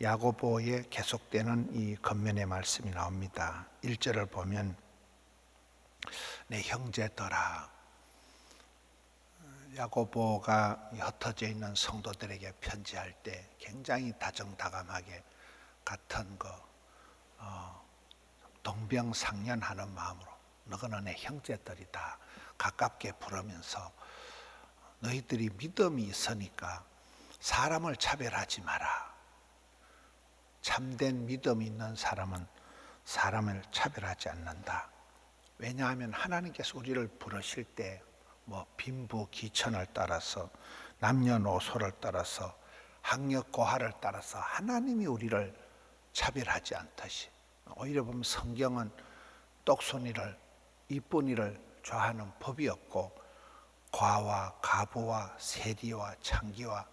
야고보에 계속되는 이 겉면의 말씀이 나옵니다. 1절을 보면 내 형제들아, 야고보가 흩어져 있는 성도들에게 편지할 때 굉장히 다정다감하게 같은 동병상련하는 마음으로 너희는 내 형제들이다 가깝게 부르면서 너희들이 믿음이 있으니까 사람을 차별하지 마라. 참된 믿음이 있는 사람은 사람을 차별하지 않는다. 왜냐하면 하나님께서 우리를 부르실 때 빈부귀천을 따라서 남녀노소를 따라서 학력고하를 따라서 하나님이 우리를 차별하지 않듯이, 오히려 보면 성경은 똑손이를 이쁜이를 좋아하는 법이 없고 과와 가부와 세리와 창기와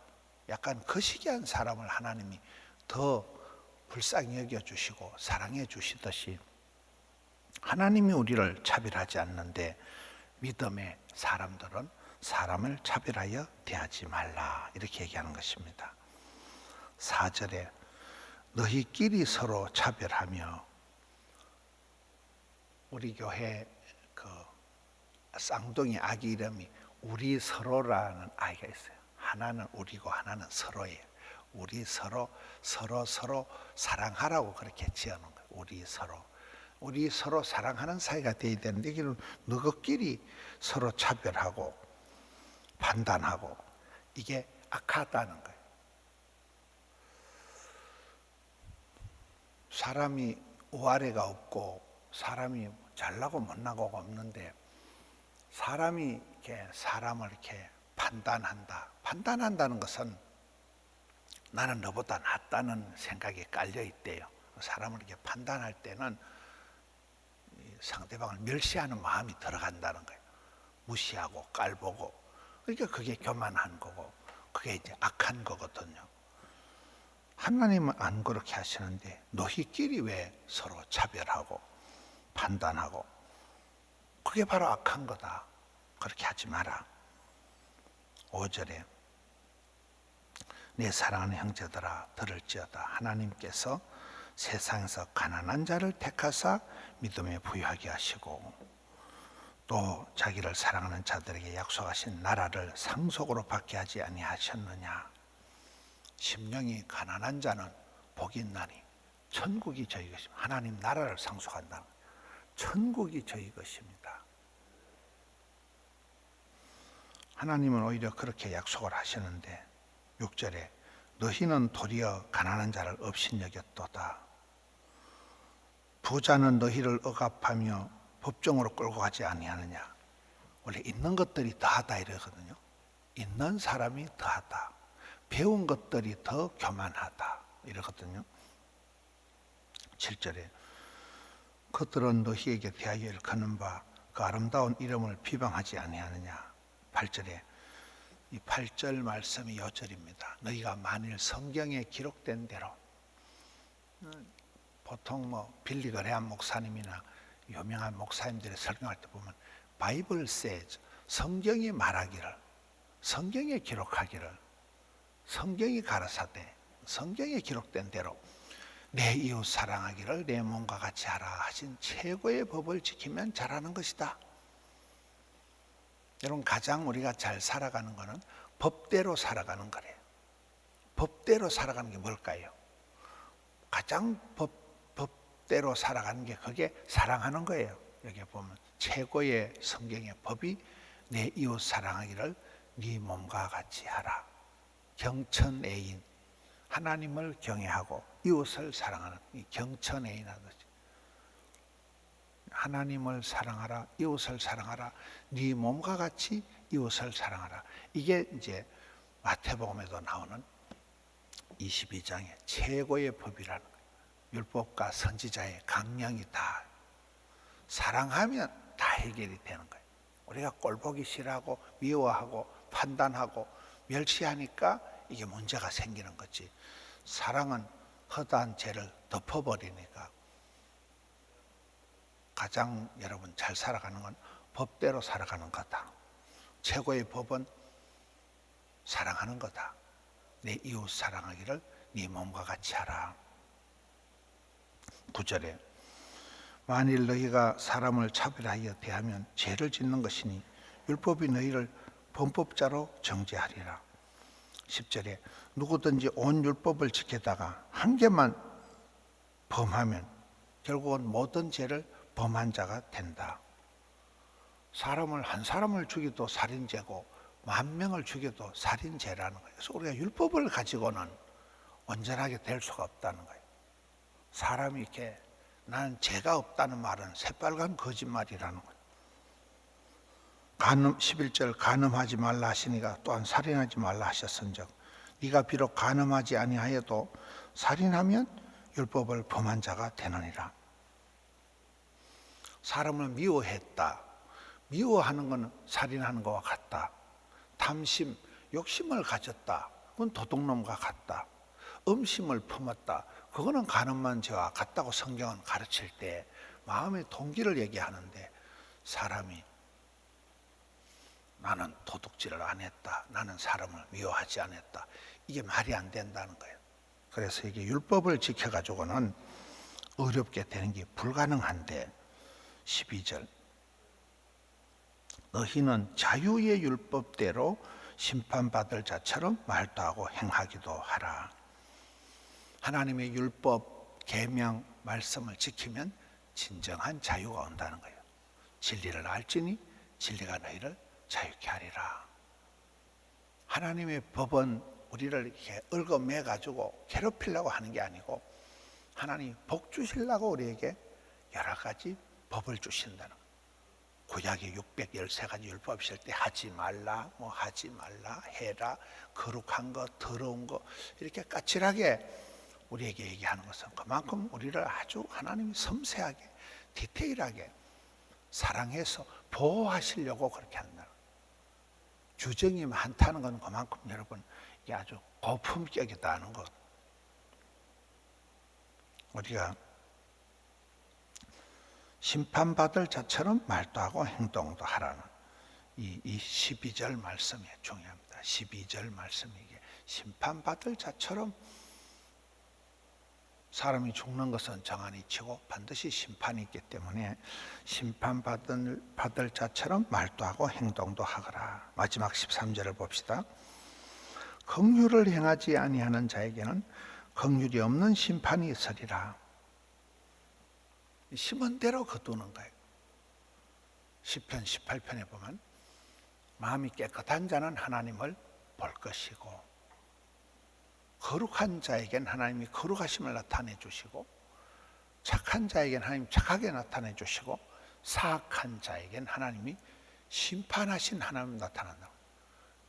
약간 거시기한 사람을 하나님이 더 불쌍히 여겨주시고 사랑해 주시듯이 하나님이 우리를 차별하지 않는데 믿음의 사람들은 사람을 차별하여 대하지 말라, 이렇게 얘기하는 것입니다. 4절에 너희끼리 서로 차별하며, 우리 교회 쌍둥이 아기 이름이 우리 서로라는 아이가 있어요. 하나는 우리고 하나는 서로예요. 우리 서로 사랑하라고 그렇게 지어놓은 거예요. 우리 서로 사랑하는 사이가 되어야 되는데 이게 너희끼리 서로 차별하고 판단하고 이게 악하다는 거예요. 사람이 우아래가 없고 사람이 잘나고 못나고가 없는데 사람이 이렇게 사람을 이렇게 판단한다는 것은 나는 너보다 낫다는 생각이 깔려 있대요. 사람을 이렇게 판단할 때는 상대방을 멸시하는 마음이 들어간다는 거예요. 무시하고 깔보고. 그러니까 그게 교만한 거고 그게 이제 악한 거거든요. 하나님은 안 그렇게 하시는데 너희끼리 왜 서로 차별하고 판단하고, 그게 바로 악한 거다. 그렇게 하지 마라. 5절에 내 사랑하는 형제들아 들을지어다. 하나님께서 세상에서 가난한 자를 택하사 믿음에 부유하게 하시고 또 자기를 사랑하는 자들에게 약속하신 나라를 상속으로 받게 하지 아니하셨느냐. 심령이 가난한 자는 복이 있나니 천국이 저희 것입니다. 하나님 나라를 상속한다는 거예요. 천국이 저희 것입니다. 하나님은 오히려 그렇게 약속을 하시는데 6절에 너희는 도리어 가난한 자를 업신여겼도다. 부자는 너희를 억압하며 법정으로 끌고 가지 아니하느냐. 원래 있는 것들이 더하다 이러거든요. 있는 사람이 더하다. 배운 것들이 더 교만하다 이러거든요. 7절에 그들은 너희에게 대하여 일컫는 바 그 아름다운 이름을 비방하지 아니하느냐. 8절에 이 8절 말씀이 요절입니다. 너희가 만일 성경에 기록된 대로, 보통 빌리 그레함 목사님이나 유명한 목사님들이 설교할 때 보면 바이블 says, 성경이 말하기를, 성경에 기록하기를, 성경이 가라사대, 성경에 기록된 대로 내 이웃 사랑하기를 내 몸과 같이 하라 하신 최고의 법을 지키면 잘하는 것이다. 여러분, 가장 우리가 잘 살아가는 것은 법대로 살아가는 거래요. 법대로 살아가는 게 뭘까요? 가장 법대로 살아가는 게 그게 사랑하는 거예요. 여기 보면 최고의 성경의 법이 내 이웃 사랑하기를 네 몸과 같이 하라. 경천애인, 하나님을 경외하고 이웃을 사랑하는 이 경천애인 하듯이 하나님을 사랑하라, 이웃을 사랑하라, 네 몸과 같이 이웃을 사랑하라. 이게 이제 마태복음에도 나오는 22장의 최고의 법이라는 거예요. 율법과 선지자의 강령이 다 사랑하면 다 해결이 되는 거예요. 우리가 꼴보기 싫어하고 미워하고 판단하고 멸시하니까 이게 문제가 생기는 거지. 사랑은 허다한 죄를 덮어버리니까 가장 여러분 잘 살아가는 건 법대로 살아가는 거다. 최고의 법은 사랑하는 거다. 내 이웃 사랑하기를 네 몸과 같이 하라. 9절에 만일 너희가 사람을 차별하여 대하면 죄를 짓는 것이니 율법이 너희를 범법자로 정죄하리라. 10절에 누구든지 온 율법을 지키다가 한 개만 범하면 결국은 모든 죄를 범한 자가 된다. 한 사람을 죽여도 살인죄고 10,000명을 죽여도 살인죄라는 거예요. 그래서 우리가 율법을 가지고는 온전하게 될 수가 없다는 거예요. 사람이 이렇게 나는 죄가 없다는 말은 새빨간 거짓말이라는 거예요. 11절 간음하지 말라 하시니가 또한 살인하지 말라 하셨은즉 네가 비록 간음하지 아니하여도 살인하면 율법을 범한 자가 되느니라. 사람을 미워했다. 미워하는 것은 살인하는 것과 같다. 탐심, 욕심을 가졌다. 그건 도둑놈과 같다. 음심을 품었다. 그거는 간음한 죄와 같다고 성경은 가르칠 때 마음의 동기를 얘기하는데, 사람이 나는 도둑질을 안 했다, 나는 사람을 미워하지 않았다, 이게 말이 안 된다는 거예요. 그래서 이게 율법을 지켜가지고는 어렵게 되는 게 불가능한데, 12절 너희는 자유의 율법대로 심판받을 자처럼 말도 하고 행하기도 하라. 하나님의 율법, 계명, 말씀을 지키면 진정한 자유가 온다는 거예요. 진리를 알지니 진리가 너희를 자유케 하리라. 하나님의 법은 우리를 이렇게 얽어매 가지고 괴롭히려고 하는 게 아니고, 하나님이 복 주시려고 우리에게 여러 가지 법을 주신다는 거예요. 구약에 613가지 율법 있을 때 하지 말라, 뭐 하지 말라, 해라, 거룩한 거, 더러운 거, 이렇게 까칠하게 우리에게 얘기하는 것은 그만큼 우리를 아주 하나님이 섬세하게 디테일하게 사랑해서 보호하시려고 그렇게 한다. 규정이 많다는 건 그만큼 여러분 이게 아주 고품격이다는 것. 우리가 심판받을 자처럼 말도 하고 행동도 하라는 이 12절 말씀이 중요합니다. 12절 말씀이 이게 심판받을 자처럼, 사람이 죽는 것은 정한 이치고 반드시 심판이 있기 때문에 심판받을 자처럼 말도 하고 행동도 하거라. 마지막 13절을 봅시다. 긍휼을 행하지 아니하는 자에게는 긍휼이 없는 심판이 있으리라. 심은 대로 거두는 거예요. 시편 18편에 보면 마음이 깨끗한 자는 하나님을 볼 것이고, 거룩한 자에겐 하나님이 거룩하심을 나타내 주시고, 착한 자에겐 하나님이 착하게 나타내 주시고, 사악한 자에겐 하나님이 심판하신 하나님이 나타난다.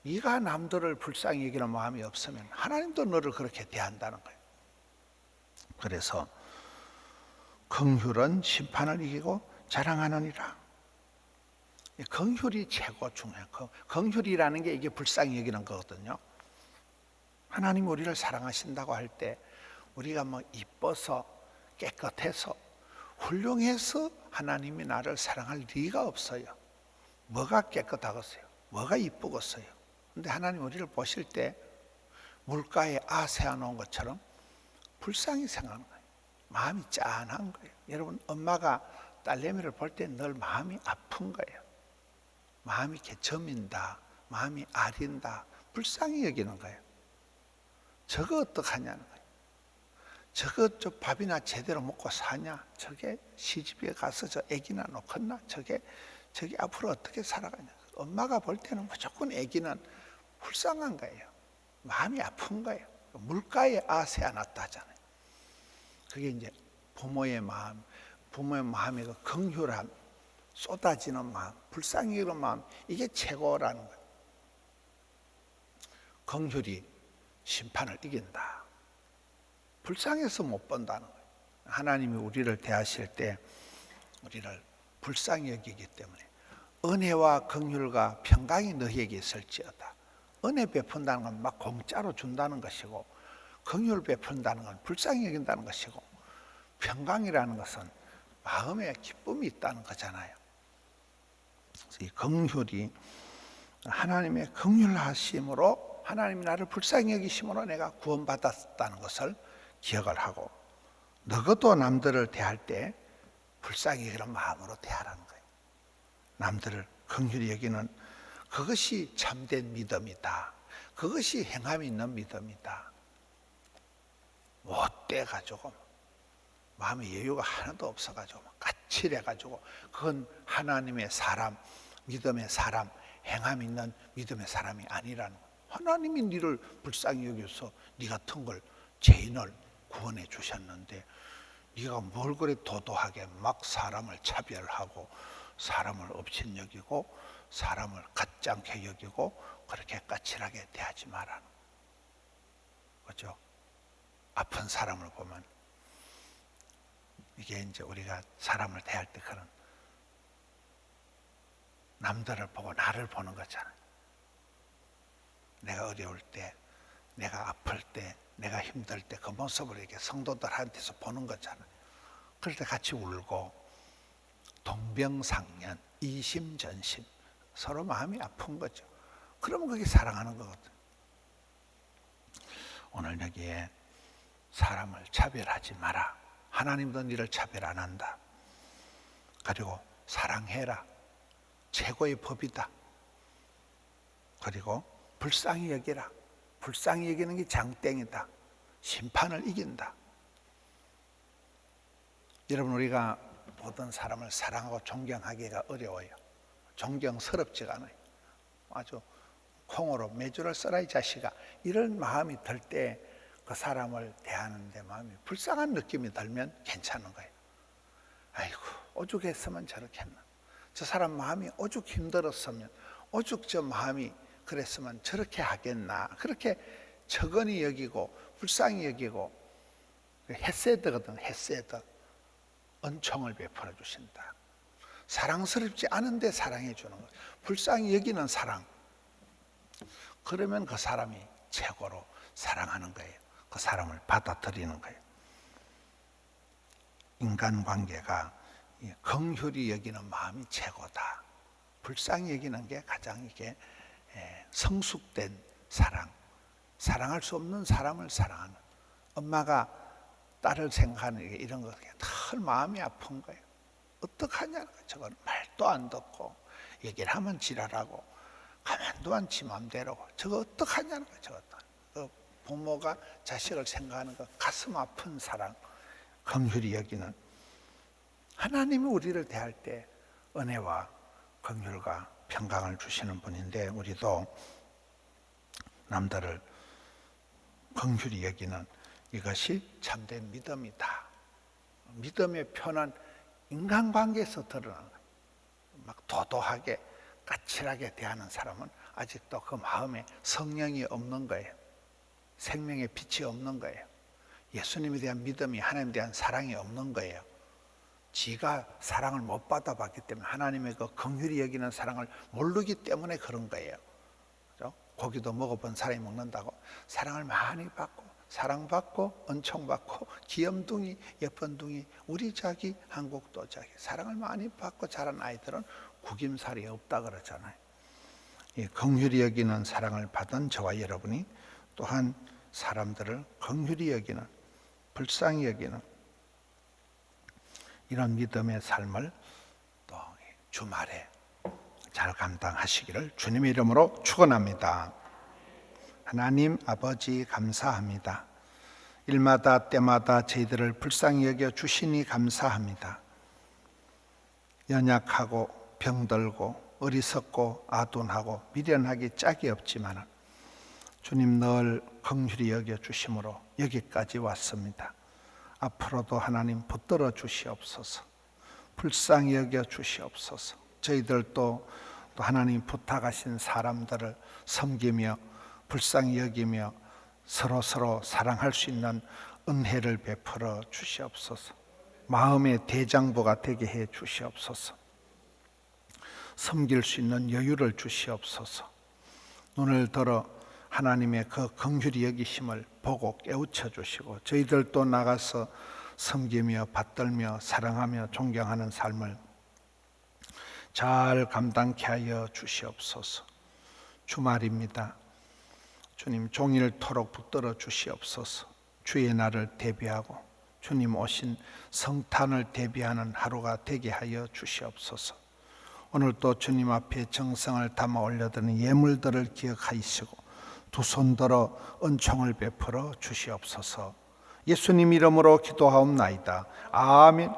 네가 남들을 불쌍히 여기는 마음이 없으면 하나님도 너를 그렇게 대한다는 거예요. 그래서 긍휼은 심판을 이기고 자랑하느니라. 긍휼이 최고 중요해요. 긍휼이라는 게 이게 불쌍히 여기는 거거든요. 하나님 우리를 사랑하신다고 할 때 우리가 뭐 이뻐서 깨끗해서 훌륭해서 하나님이 나를 사랑할 리가 없어요. 뭐가 깨끗하겠어요? 뭐가 이쁘겠어요? 근데 하나님 우리를 보실 때 물가에 세워 놓은 것처럼 불쌍히 생각하는 거예요. 마음이 짠한 거예요. 여러분, 엄마가 딸내미를 볼 때 늘 마음이 아픈 거예요. 마음이 이렇게 저민다, 마음이 아린다, 불쌍히 여기는 거예요. 저거 어떡하냐는 거예요. 저거 저 밥이나 제대로 먹고 사냐? 저게 시집에 가서 저 애기나 놓겠나? 저게 앞으로 어떻게 살아가냐? 엄마가 볼 때는 무조건 애기는 불쌍한 거예요. 마음이 아픈 거예요. 물가에 세워놨다 하잖아요. 그게 이제 부모의 마음의 그 긍휼함, 쏟아지는 마음, 불쌍히 여기는 마음, 이게 최고라는 거예요. 긍휼이 심판을 이긴다. 불쌍해서 못 본다는 거예요. 하나님이 우리를 대하실 때 우리를 불쌍히 여기기 때문에 은혜와 긍휼과 평강이 너희에게 있을지어다. 은혜 베푼다는 건 막 공짜로 준다는 것이고, 긍휼 베푼다는 건 불쌍히 여긴다는 것이고, 평강이라는 것은 마음에 기쁨이 있다는 거잖아요. 그래서 이 긍휼이 하나님의 긍휼하심으로 하나님이 나를 불쌍히 여기심으로 내가 구원받았다는 것을 기억을 하고, 너도 남들을 대할 때 불쌍히 여기는 마음으로 대하라는 거예요. 남들을 긍휼히 여기는 그것이 참된 믿음이다. 그것이 행함이 있는 믿음이다. 못돼가지고 마음의 여유가 하나도 없어가지고 까칠해가지고, 그건 하나님의 사람, 믿음의 사람, 행함 있는 믿음의 사람이 아니라는 거예요. 하나님이 너를 불쌍히 여겨서 네 같은 걸, 죄인을 구원해 주셨는데 네가 뭘 그래 도도하게 막 사람을 차별하고 사람을 업신여기고 사람을 가짜게 여기고 그렇게 까칠하게 대하지 마라. 그렇죠? 아픈 사람을 보면, 이게 이제 우리가 사람을 대할 때 그런, 남들을 보고 나를 보는 거잖아요. 내가 어려울 때, 내가 아플 때, 내가 힘들 때 그 모습을 이렇게 성도들한테서 보는 거잖아요. 그럴 때 같이 울고, 동병상련, 이심전심, 서로 마음이 아픈 거죠. 그러면 그게 사랑하는 거거든. 오늘 여기에 사람을 차별하지 마라. 하나님도 너를 차별 안 한다. 그리고 사랑해라. 최고의 법이다. 그리고 불쌍히 여기라. 불쌍히 여기는 게 장땡이다. 심판을 이긴다. 여러분, 우리가 모든 사람을 사랑하고 존경하기가 어려워요. 존경스럽지가 않아요. 아주 콩으로 메주를 써라 이 자식아, 이런 마음이 들 때 그 사람을 대하는데 마음이 불쌍한 느낌이 들면 괜찮은 거예요. 아이고, 오죽했으면 저렇게 했나. 저 사람 마음이 오죽 힘들었으면, 오죽 저 마음이 그랬으면 저렇게 하겠나. 그렇게 적은히 여기고 불쌍히 여기고, 헤세드거든. 헤세드, 은총을 베풀어 주신다. 사랑스럽지 않은데 사랑해 주는 것, 불쌍히 여기는 사랑. 그러면 그 사람이 최고로 사랑하는 거예요. 그 사람을 받아들이는 거예요. 인간관계가 긍휼히 여기는 마음이 최고다. 불쌍히 여기는 게 가장 이게 성숙된 사랑. 사랑할 수 없는 사람을 사랑하는, 엄마가 딸을 생각하는 이런 거 늘 마음이 아픈 거예요. 어떡하냐는 거예요. 저건 말도 안 듣고 얘기를 하면 지랄하고 가만도 안 지 맘대로, 저거 어떡하냐는 거예요. 저것도 부모가 자식을 생각하는 거 가슴 아픈 사랑, 긍휼히 여기는, 하나님이 우리를 대할 때 은혜와 긍휼과 평강을 주시는 분인데, 우리도 남들을 긍휼히 여기는 이것이 참된 믿음이다. 믿음의 표는 인간관계에서 드러나는 거예요. 막 도도하게 까칠하게 대하는 사람은 아직도 그 마음에 성령이 없는 거예요. 생명의 빛이 없는 거예요. 예수님에 대한 믿음이, 하나님에 대한 사랑이 없는 거예요. 지가 사랑을 못 받아봤기 때문에, 하나님의 그 긍휼히 여기는 사랑을 모르기 때문에 그런 거예요. 그렇죠? 고기도 먹어본 사람이 먹는다고 사랑을 많이 받고 사랑받고 은총받고 귀염둥이 예쁜둥이 우리 자기 한국도 자기 사랑을 많이 받고 자란 아이들은 구김살이 없다 그러잖아요. 이 긍휼히 여기는 사랑을 받은 저와 여러분이 또한 사람들을 긍휼히 여기는, 불쌍히 여기는 이런 믿음의 삶을 또 주말에 잘 감당하시기를 주님의 이름으로 축원합니다. 하나님 아버지 감사합니다. 일마다 때마다 저희들을 불쌍히 여겨 주시니 감사합니다. 연약하고 병들고 어리석고 아둔하고 미련하기 짝이 없지만 주님 늘 긍휼히 여겨 주심으로 여기까지 왔습니다. 앞으로도 하나님 붙들어 주시옵소서. 불쌍히 여겨 주시옵소서. 저희들도 또 하나님 부탁하신 사람들을 섬기며 불쌍히 여기며 서로 사랑할 수 있는 은혜를 베풀어 주시옵소서. 마음의 대장부가 되게 해 주시옵소서. 섬길 수 있는 여유를 주시옵소서. 눈을 들어 하나님의 그 긍휼히 여기심을 보고 깨우쳐 주시고 저희들도 나가서 섬기며 받들며 사랑하며 존경하는 삶을 잘 감당케 하여 주시옵소서. 주말입니다. 주님 종일토록 붙들어 주시옵소서. 주의 날을 대비하고 주님 오신 성탄을 대비하는 하루가 되게 하여 주시옵소서. 오늘 또 주님 앞에 정성을 담아 올려드리는 예물들을 기억하시고 두 손 들어 은총을 베풀어 주시옵소서. 예수님 이름으로 기도하옵나이다. 아멘.